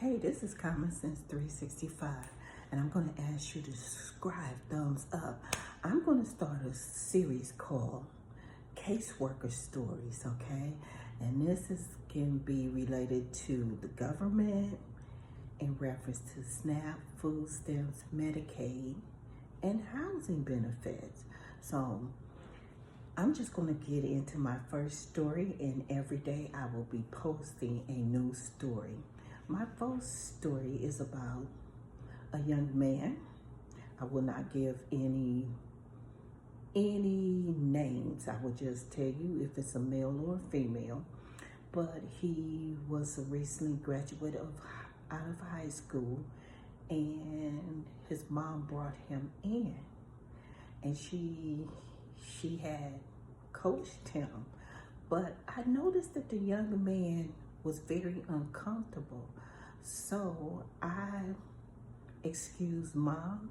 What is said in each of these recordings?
Hey, this is Common Sense 365, and I'm going to ask you to subscribe, thumbs up. I'm going to start a series called Caseworker Stories, okay? And this can be related to the government in reference to SNAP, food stamps, Medicaid, and housing benefits. So I'm just going to get into my first story, and every day I will be posting a new story. My first story is about a young man. I will not give any names. I will just tell you if it's a male or a female. But he was a recently graduate out of high school, and his mom brought him in, and she had coached him. But I noticed that the young man was very uncomfortable. So I excused mom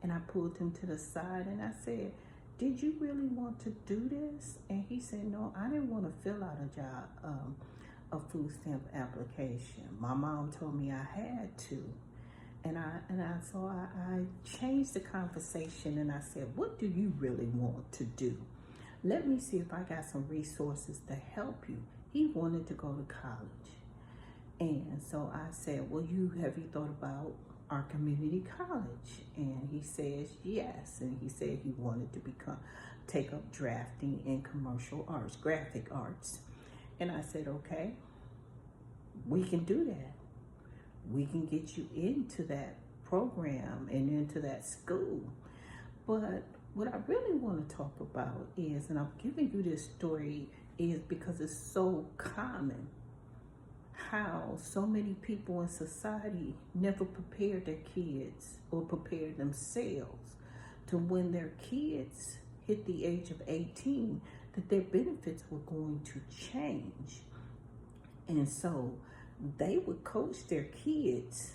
and I pulled him to the side and I said, "Did you really want to do this?" And he said, "No, I didn't want to fill out a food stamp application. My mom told me I had to." And I changed the conversation and I said, "What do you really want to do? Let me see if I got some resources to help you." He wanted to go to college. And so I said, "Well, have you thought about our community college?" And he says yes. And he said he wanted to take up drafting in commercial arts, graphic arts. And I said, "Okay, we can do that. We can get you into that program and into that school." But what I really want to talk about is, and I'm giving you this story is because it's so common, how so many people in society never prepare their kids or prepare themselves to when their kids hit the age of 18, that their benefits were going to change. And so they would coach their kids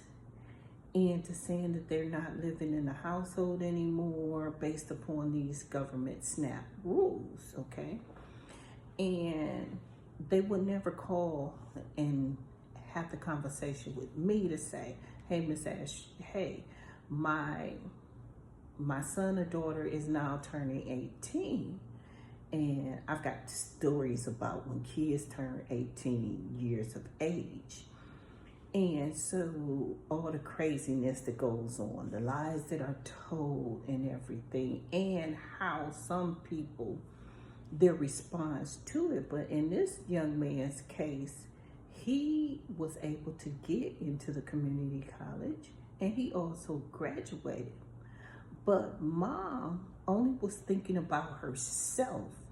into saying that they're not living in the household anymore based upon these government SNAP rules, okay? And they would never call and have the conversation with me to say, "Hey, Miss Ash, hey, my son or daughter is now turning 18. And I've got stories about when kids turn 18 years of age. And so all the craziness that goes on, the lies that are told and everything, and how some people, their response to it." But in this young man's case, he was able to get into the community college and he also graduated. But mom only was thinking about herself,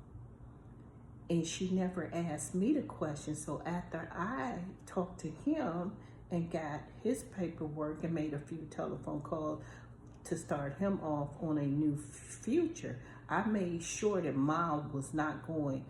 and she never asked me the question. So after I talked to him and got his paperwork and made a few telephone calls to start him off on a new future, I made sure that mom was not going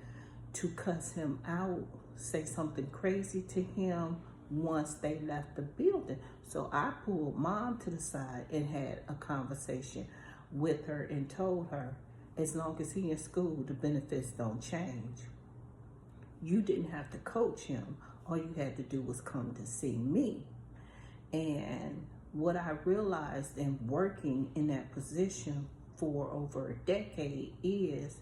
to cuss him out, say something crazy to him once they left the building. So I pulled mom to the side and had a conversation with her and told her, as long as he in school, the benefits don't change. You didn't have to coach him. All you had to do was come to see me. And what I realized in working in that position for over a decade is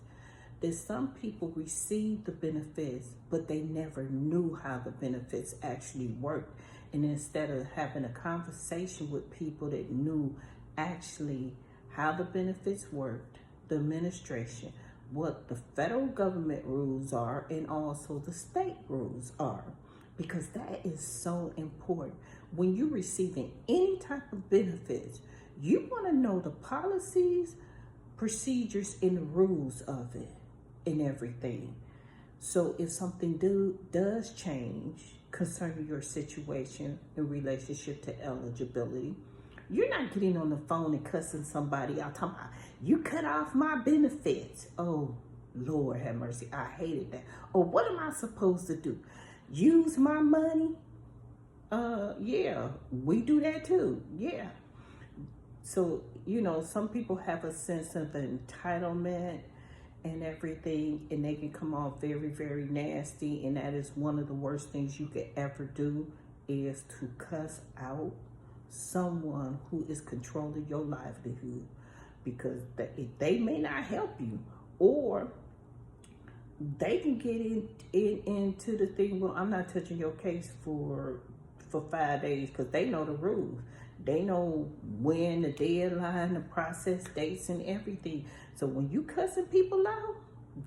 that some people receive the benefits, but they never knew how the benefits actually worked. And instead of having a conversation with people that knew actually how the benefits worked, the administration, what the federal government rules are, and also the state rules are, because that is so important. When you're receiving any type of benefits, you want to know the policies, procedures, and the rules of it and everything. So if something does change concerning your situation in relationship to eligibility, you're not getting on the phone and cussing somebody out, talking about, "You cut off my benefits." Oh, Lord have mercy. I hated that. Or what am I supposed to do? Use my money? Yeah, we do that too. Yeah. So, some people have a sense of entitlement and everything, and they can come off very, very nasty. And that is one of the worst things you could ever do is to cuss out someone who is controlling your livelihood, because they may not help you, or they can get into the thing. Well, I'm not touching your case for 5 days, because they know the rules. They know when, the deadline, the process dates, and everything. So when you cussing people out,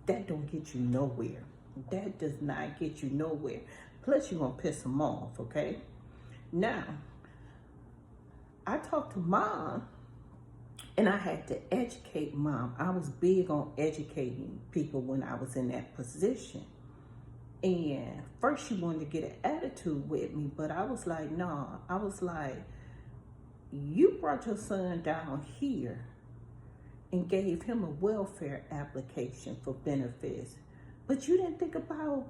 that don't get you nowhere. That does not get you nowhere. Plus, you're gonna piss them off. Okay. Now, I talked to Mom, and I had to educate Mom. I was big on educating people when I was in that position. And first she wanted to get an attitude with me, but I was like, nah. I was like, you brought your son down here and gave him a welfare application for benefits, but you didn't think about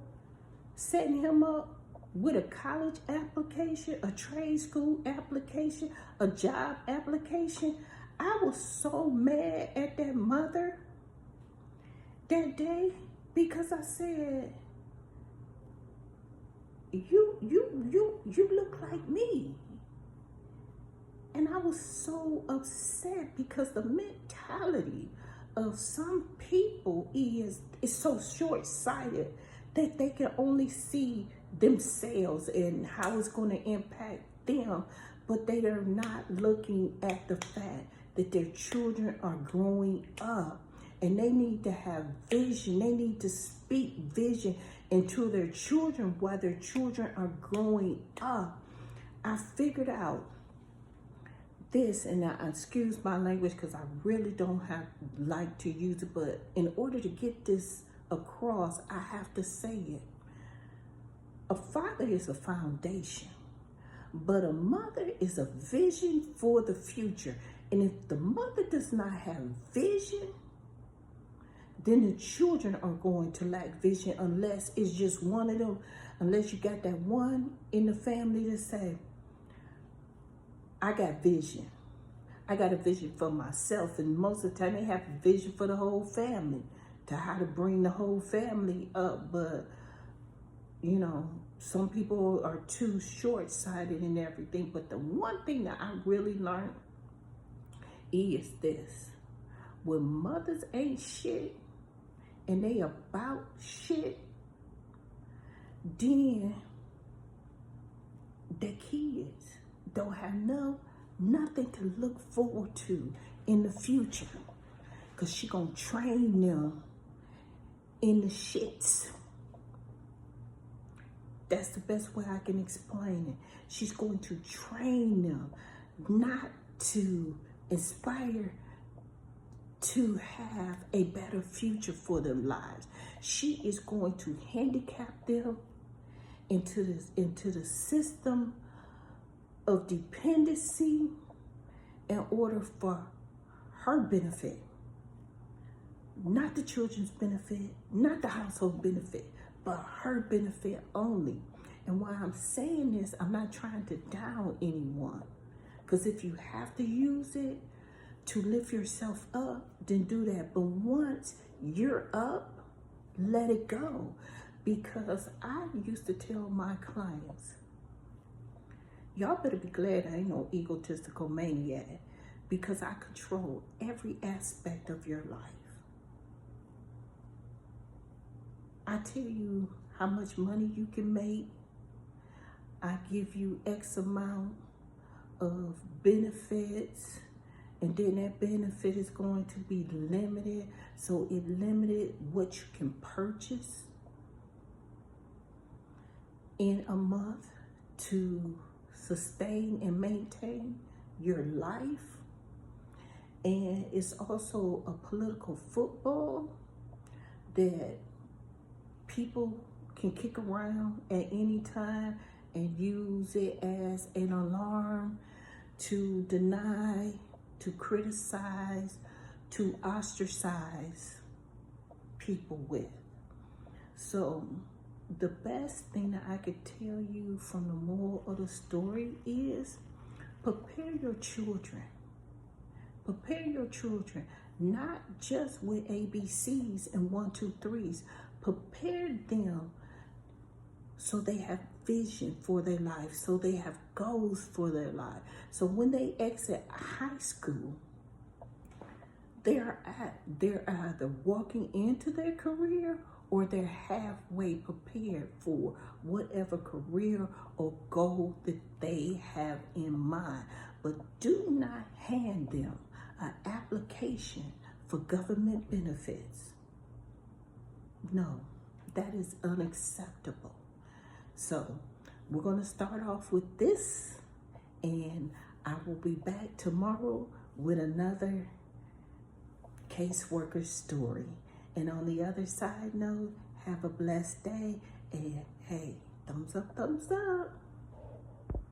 setting him up with a college application, a trade school application, a job application. I was so mad at that mother that day, because I said, you look like me. And I was so upset, because the mentality of some people is so short-sighted that they can only see themselves and how it's going to impact them, but they are not looking at the fact that their children are growing up, and they need to have vision. They need to speak vision into their children while their children are growing up. I figured out this, and I excuse my language because I really don't like to use it, but in order to get this across, I have to say it. A father is a foundation, but a mother is a vision for the future. And if the mother does not have vision, then the children are going to lack vision, unless it's just one of them, unless you got that one in the family to say, I got vision. I got a vision for myself. And most of the time they have a vision for the whole family, to how to bring the whole family up. But, you know, some people are too short-sighted and everything. But the one thing that I really learned is this. When mothers ain't shit and they about shit, then the kids don't have nothing to look forward to in the future, because she gonna train them in the shits. That's the best way I can explain it. She's going to train them not to inspire to have a better future for their lives. She is going to handicap them into the system of dependency in order for her benefit, not the children's benefit, not the household benefit, but her benefit only. And while I'm saying this, I'm not trying to down anyone, because if you have to use it to lift yourself up, then do that. But once you're up, let it go. Because I used to tell my clients, y'all better be glad I ain't no egotistical maniac, because I control every aspect of your life. I tell you how much money you can make. I give you X amount of benefits, and then that benefit is going to be limited. So it limited what you can purchase in a month to sustain and maintain your life. And it's also a political football that people can kick around at any time and use it as an alarm to deny, to criticize, to ostracize people with. So the best thing that I could tell you from the moral of the story is prepare your children. Prepare your children, not just with ABCs and 1, 2, 3s. Prepare them So they have vision for their life. So they have goals for their life. So when they exit high school, they're either walking into their career or they're halfway prepared for whatever career or goal that they have in mind. But do not hand them an application for government benefits. No, that is unacceptable. So we're going to start off with this, and I will be back tomorrow with another caseworker story. And on the other side note, have a blessed day, and hey, thumbs up, thumbs up.